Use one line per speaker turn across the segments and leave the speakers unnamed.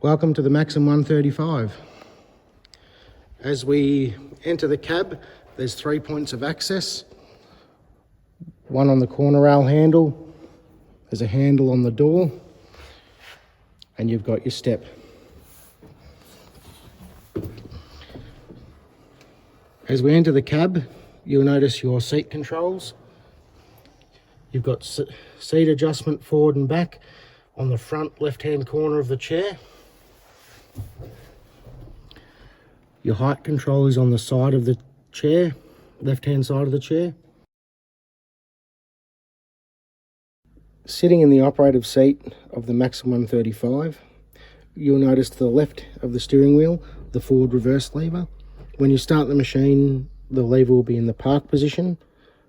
Welcome to the Maxxum 135. As we enter the cab, there's 3 points of access. One on the corner rail handle, there's a handle on the door, and you've got your step. As we enter the cab, you'll notice your seat controls. You've got seat adjustment forward and back on the front left-hand corner of the chair. Your height control is on the side of the chair, left-hand side of the chair. Sitting in the operative seat of the Maxxum 135, you'll notice to the left of the steering wheel, the forward reverse lever. When you start the machine, the lever will be in the park position.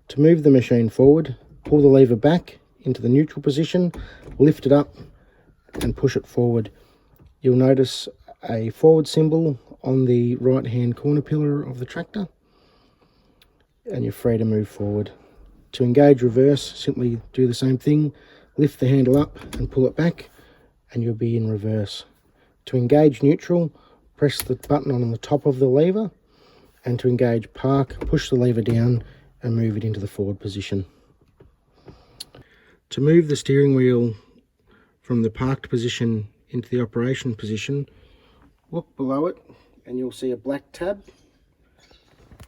To move the machine forward, pull the lever back into the neutral position, lift it up and push it forward. You'll notice a forward symbol on the right hand corner pillar of the tractor, and you're free to move forward. To engage reverse, simply do the same thing, lift the handle up and pull it back, and you'll be in reverse. To engage neutral, press the button on the top of the lever, and to engage park, push the lever down and move it into the forward position. To move the steering wheel from the parked position into the operation position, look below it and you'll see a black tab.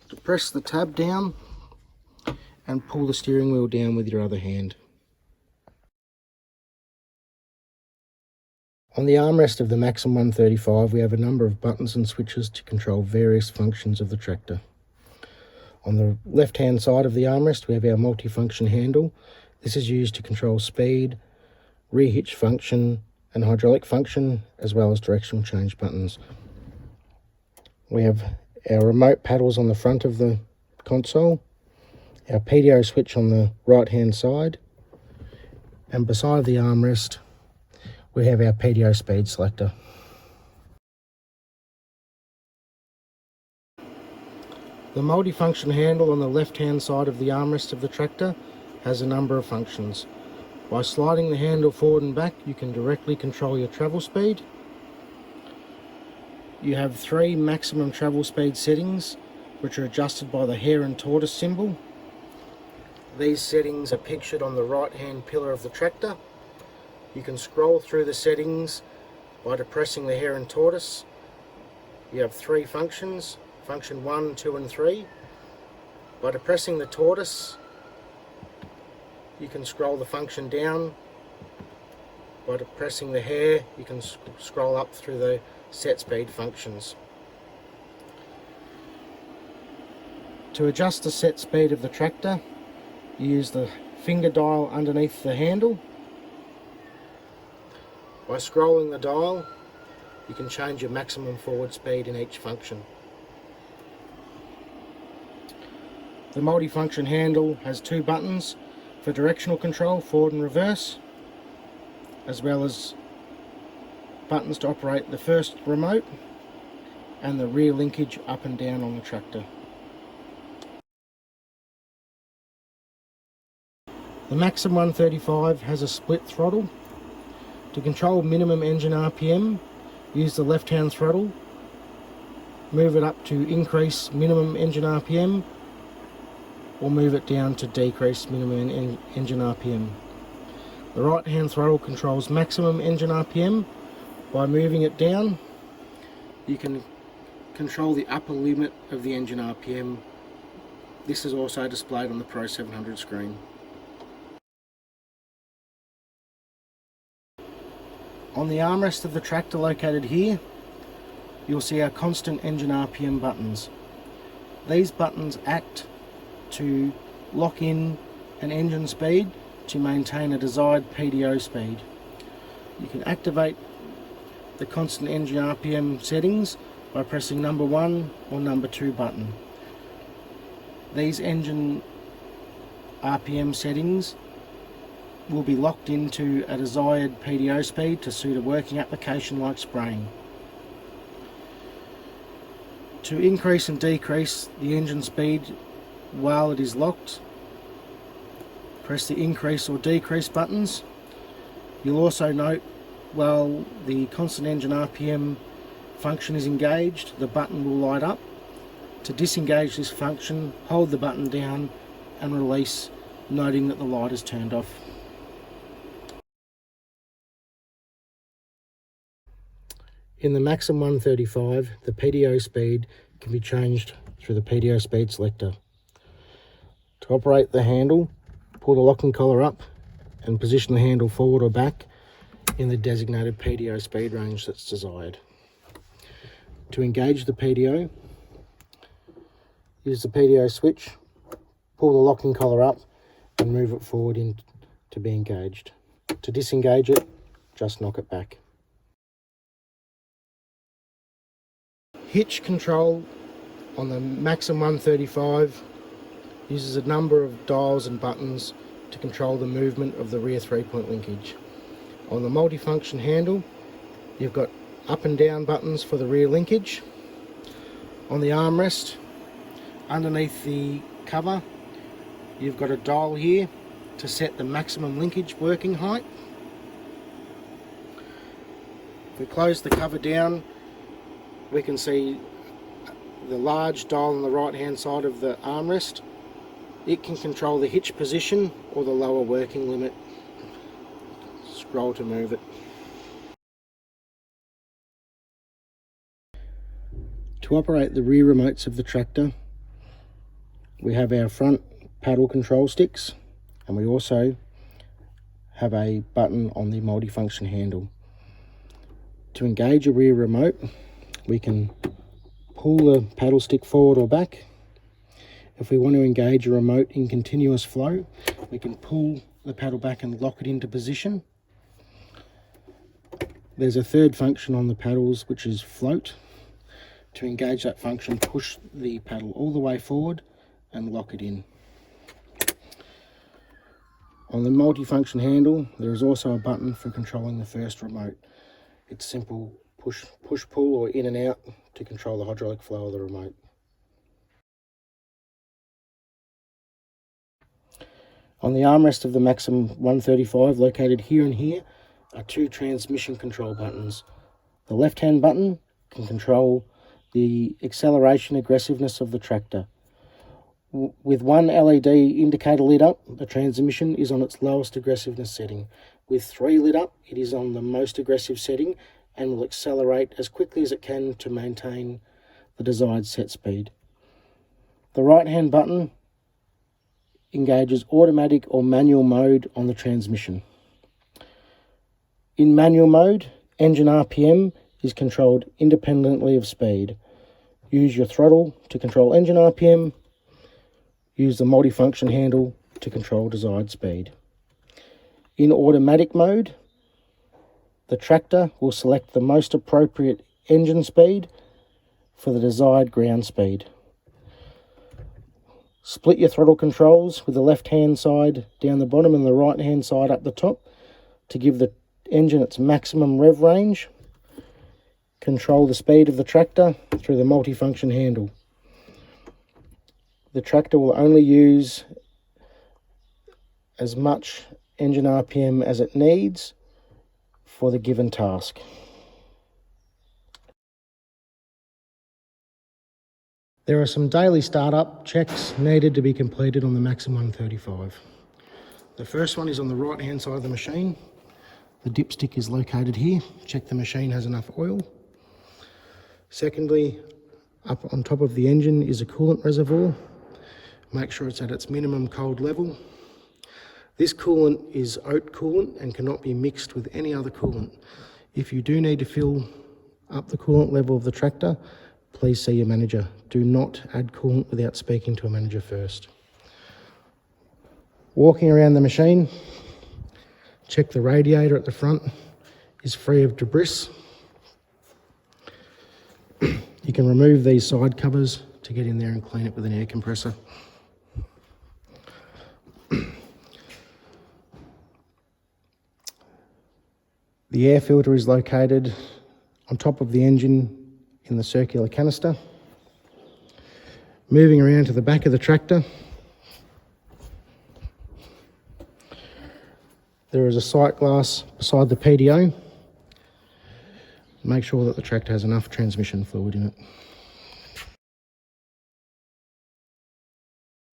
To press the tab down and pull the steering wheel down with your other hand. On the armrest of the Maxxum 135, we have a number of buttons and switches to control various functions of the tractor. On the left hand side of the armrest, we have our multifunction handle. This is used to control speed, rear hitch function and hydraulic function, as well as directional change buttons. We have our remote paddles on the front of the console, our PDO switch on the right hand side, and beside the armrest we have our PDO speed selector. The multifunction handle on the left hand side of the armrest of the tractor has a number of functions. By sliding the handle forward and back, you can directly control your travel speed. You have 3 maximum travel speed settings, which are adjusted by the hare and tortoise symbol. These settings are pictured on the right hand pillar of the tractor. You can scroll through the settings by depressing the hare and tortoise. You have 3 functions, function 1, 2 and 3. By depressing the tortoise, you can scroll the function down. By depressing the hare, you can scroll up through the set speed functions. To adjust the set speed of the tractor, you use the finger dial underneath the handle. By scrolling the dial, you can change your maximum forward speed in each function. The multifunction handle has 2 buttons for directional control, forward and reverse, as well as buttons to operate the first remote and the rear linkage up and down on the tractor. The Maxxum 135 has a split throttle. To control minimum engine RPM, use the left hand throttle, move it up to increase minimum engine RPM, or move it down to decrease minimum engine RPM. The right hand throttle controls maximum engine RPM. By moving it down, you can control the upper limit of the engine RPM. This is also displayed on the Pro 700 screen. On the armrest of the tractor located here, you'll see our constant engine RPM buttons. These buttons act to lock in an engine speed to maintain a desired PDO speed. You can activate the constant engine RPM settings by pressing number 1 or number 2 button. These engine RPM settings will be locked into a desired PDO speed to suit a working application like spraying. To increase and decrease the engine speed while it is locked, press the increase or decrease buttons. You'll also note while the constant engine RPM function is engaged, the button will light up. To disengage this function, hold the button down and release, noting that the light is turned off. In the Maxxum 135, the PDO speed can be changed through the PDO speed selector. To operate the handle, pull the locking collar up and position the handle forward or back in the designated PDO speed range that's desired. To engage the PDO, use the PDO switch, pull the locking collar up and move it forward to be engaged. To disengage it, just knock it back. Hitch control on the Maxxum 135 uses a number of dials and buttons to control the movement of the rear 3-point linkage. On the multifunction handle, you've got up and down buttons for the rear linkage. On the armrest, underneath the cover, you've got a dial here to set the maximum linkage working height. If we close the cover down, we can see the large dial on the right hand side of the armrest. It can control the hitch position or the lower working limit. Scroll to move it. To operate the rear remotes of the tractor, we have our front paddle control sticks, and we also have a button on the multifunction handle. To engage a rear remote, we can pull the paddle stick forward or back. If we want to engage a remote in continuous flow, we can pull the paddle back and lock it into position. There's a third function on the paddles, which is float. To engage that function, push the paddle all the way forward and lock it in. On the multifunction handle, there is also a button for controlling the first remote. It's simple push, pull, or in and out to control the hydraulic flow of the remote. On the armrest of the Maxxum 135, located here and here, are two transmission control buttons. The left-hand button can control the acceleration aggressiveness of the tractor. With one LED indicator lit up, the transmission is on its lowest aggressiveness setting. With 3 lit up, it is on the most aggressive setting and will accelerate as quickly as it can to maintain the desired set speed. The right-hand button engages automatic or manual mode on the transmission. In manual mode, engine RPM is controlled independently of speed. Use your throttle to control engine RPM. Use the multifunction handle to control desired speed. In automatic mode, the tractor will select the most appropriate engine speed for the desired ground speed. Split your throttle controls with the left-hand side down the bottom and the right-hand side up the top to give the engine its maximum rev range. Control the speed of the tractor through the multifunction handle. The tractor will only use as much engine RPM as it needs for the given task. There are some daily startup checks needed to be completed on the Maxxum 135. The first one is on the right hand side of the machine. The dipstick is located here. Check the machine has enough oil. Secondly, up on top of the engine is a coolant reservoir. Make sure it's at its minimum cold level. This coolant is oat coolant and cannot be mixed with any other coolant. If you do need to fill up the coolant level of the tractor, please see your manager. Do not add coolant without speaking to a manager first. Walking around the machine, check the radiator at the front is free of debris. You can remove these side covers to get in there and clean it with an air compressor. The air filter is located on top of the engine in the circular canister. Moving around to the back of the tractor, there is a sight glass beside the PDO. Make sure that the tractor has enough transmission fluid in it.